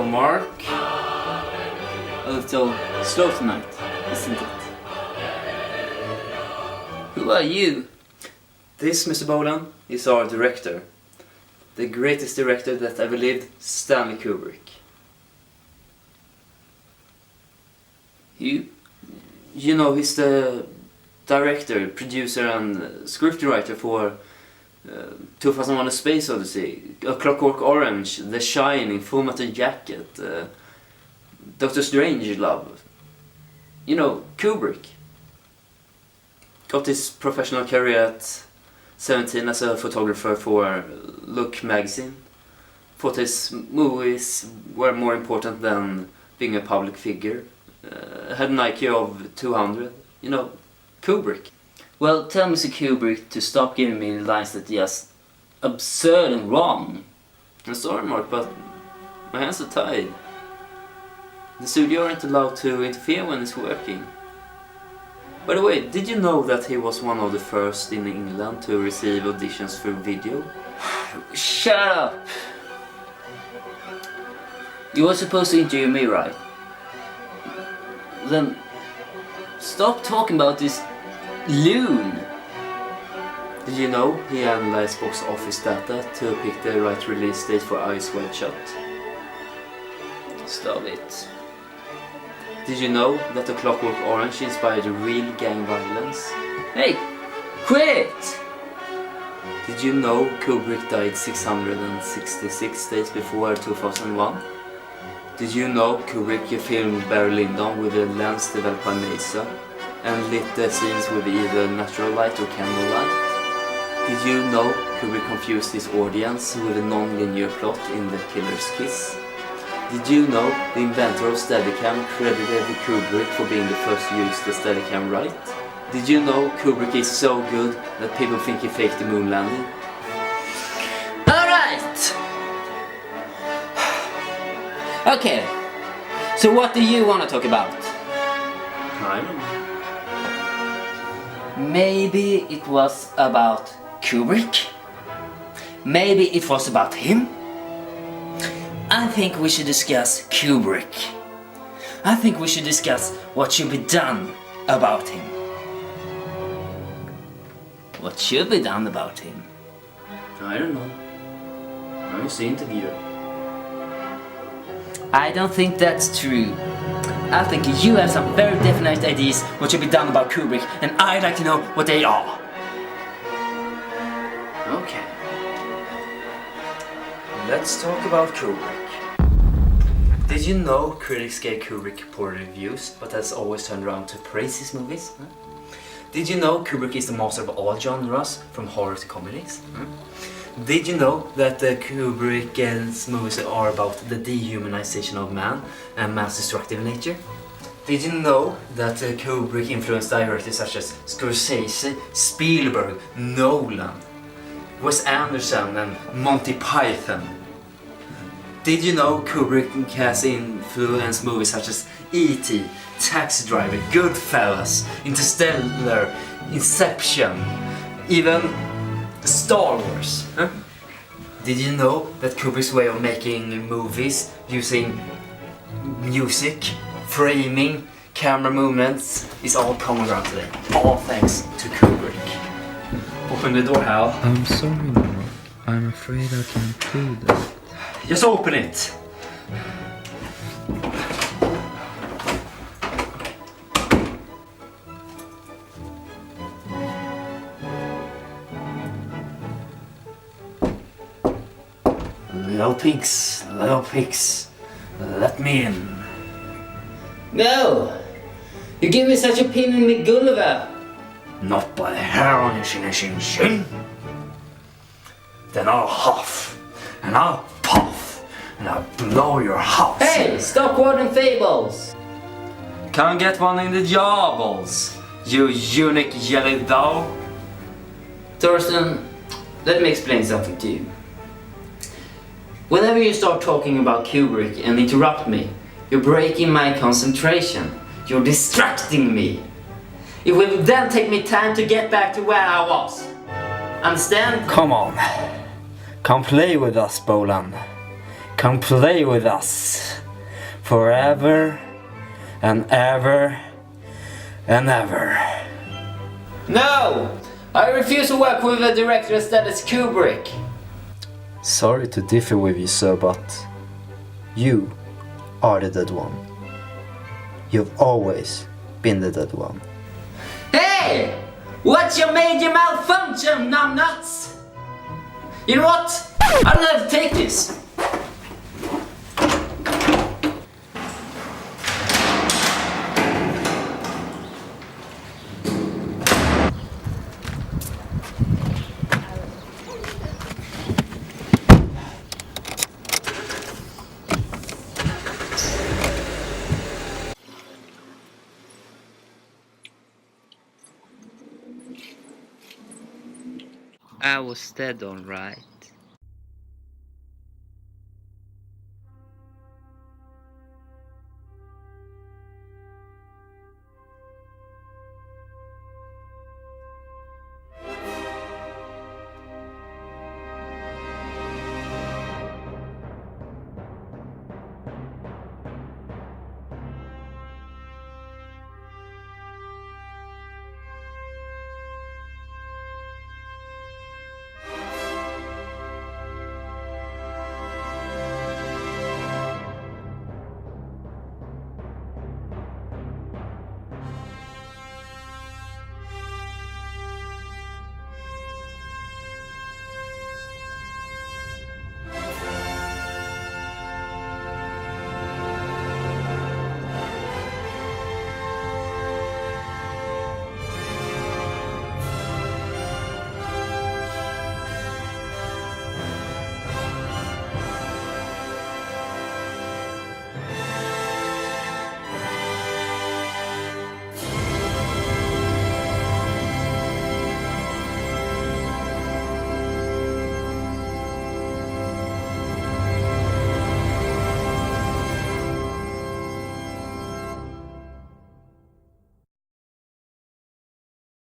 Hello, Mark. A little slow tonight, isn't it? Who are you? This, Mr. Bolan, is our director. The greatest director that ever lived, Stanley Kubrick. You know, he's the director, producer and scriptwriter for 2001: A Space Odyssey, A Clockwork Orange, The Shining, Full Metal Jacket, Doctor Strangelove. You know, Kubrick. Got his professional career at 17 as a photographer for Look magazine. Thought his movies were more important than being a public figure. Had an IQ of 200. You know, Kubrick. Well, tell Mr. Kubrick to stop giving me lines that are just absurd and wrong. I'm sorry, Mark, but my hands are tied. The studio aren't allowed to interfere when it's working. By the way, did you know that he was one of the first in England to receive auditions for Videon? Shut up! You were supposed to interview me, right? Then stop talking about this loon. Did you know he analyzed box office data to pick the right release date for Eyes Wide Shut? Stop it. Did you know that The Clockwork Orange inspired real gang violence? Hey, quit! Did you know Kubrick died 666 days before 2001? Did you know Kubrick filmed Barry Lyndon with a lens developed by NASA and lit the scenes with either natural light or candlelight? Did you know Kubrick confused his audience with a non-linear plot in The Killer's Kiss? Did you know the inventor of Steadicam credited Kubrick for being the first to use the Steadicam right? Did you know Kubrick is so good that people think he faked the moon landing? Alright! Okay, so what do you want to talk about? I don't know. Maybe it was about Kubrick? Maybe it was about him? I think we should discuss Kubrick. I think we should discuss what should be done about him. What should be done about him? I don't know. I'm just the interviewer. I don't think that's true. I think you have some very definite ideas what should be done about Kubrick, and I'd like to know what they are. Okay. Let's talk about Kubrick. Did you know critics gave Kubrick poor reviews, but has always turned around to praise his movies? Huh? Did you know Kubrick is the master of all genres, from horror to comedies? Huh? Did you know that Kubrick's movies are about the dehumanization of man and man's destructive nature? Did you know that Kubrick influenced directors such as Scorsese, Spielberg, Nolan, Wes Anderson and Monty Python? Did you know Kubrick has influenced movies such as E.T., Taxi Driver, Goodfellas, Interstellar, Inception, even Star Wars? Huh? Did you know that Kubrick's way of making movies using music, framing, camera movements is all common ground today? All thanks to Kubrick. Open the door, Hal. I'm sorry, Mark. I'm afraid I can't do that. Just open it! Little pigs, let me in. No! You give me such a pain in the Gulliver! Not by the hair on your shin. Then I'll huff, and I'll puff, and I'll blow your house. Hey, stop quoting fables! Can't get one in the jawballs, you eunuch yellow thou. Thorsten, let me explain something to you. Whenever you start talking about Kubrick and interrupt me, you're breaking my concentration. You're distracting me. It will then take me time to get back to where I was. Understand? Come on. Come play with us, Bolan. Come play with us. forever and ever and ever. No! I refuse to work with a director as dead as Kubrick. Sorry to differ with you, sir, but you are the dead one. You've always been the dead one. Hey! What's your major malfunction, numbnuts? You know what? I don't have to take this. I was dead, alright.